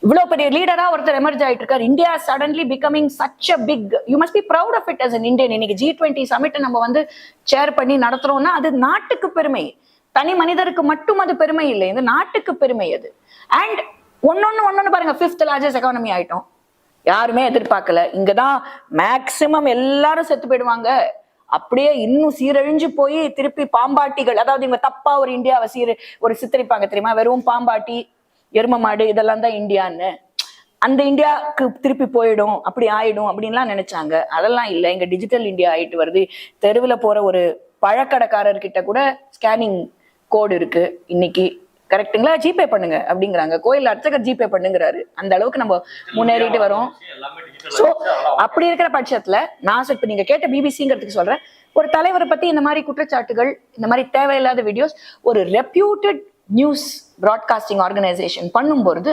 இவ்வளவு பெரிய லீடரா ஒருத்தர் எமர்ஜ் ஆயிட்டு இருக்காரு. India suddenly becoming such a big, you must be proud of it as an Indian. இன்னைக்கு G20 சமிட் நம்ம வந்து சேர் பண்ணி நடத்துறோம்னா அது நாட்டுக்கு பெருமை, தனி மனிதருக்கு மட்டும் அது பெருமை இல்லை, இது நாட்டுக்கு பெருமை அது. அண்ட் ஒன்னொன்னு பாருங்க, 5th லார்ஜஸ்ட் எக்கானமி ஆயிட்டோம். யாருமே எதிர்பார்க்கல. இங்கதான் மேக்சிமம் எல்லாரும் செத்து போயிடுவாங்க, அப்படியே இன்னும் சீரழிஞ்சு போய் திருப்பி பாம்பாட்டிகள், அதாவது இவங்க தப்பா ஒரு இந்தியாவை ஒரு சித்தரிப்பாங்க தெரியுமா, வெறும் பாம்பாட்டி எரும மாடு இதெல்லாம் தான் இந்தியான்னு. அந்த இந்தியாவுக்கு திருப்பி போயிடும், அப்படி ஆயிடும் அப்படின்லாம் நினைச்சாங்க. அதெல்லாம் இல்லை, இங்க டிஜிட்டல் இந்தியா ஆயிட்டு வருது. தெருவில் போற ஒரு பழக்கடைக்காரர்கிட்ட கூட ஸ்கேனிங் கோடு இருக்கு இன்னைக்கு, கரெக்டுங்களா, ஜிபே பண்ணுங்க அப்படிங்கிறாங்க. கோயில் அர்ச்சகர் ஜிபே பண்ணுங்கிறாரு. அந்த அளவுக்கு நம்ம முன்னேறிட்டு வரோம். சோ அப்படி இருக்கிற பட்சத்துல நான் இப்ப நீங்க கேட்ட பிபிசிங்கிறதுக்கு சொல்றேன், ஒரு தலைவரை பத்தி இந்த மாதிரி குற்றச்சாட்டுகள், இந்த மாதிரி தேவையில்லாத வீடியோஸ் ஒரு ரெப்யூட்டட் நியூஸ் பிராட்காஸ்டிங் ஆர்கனைசேஷன் பண்ணும்போது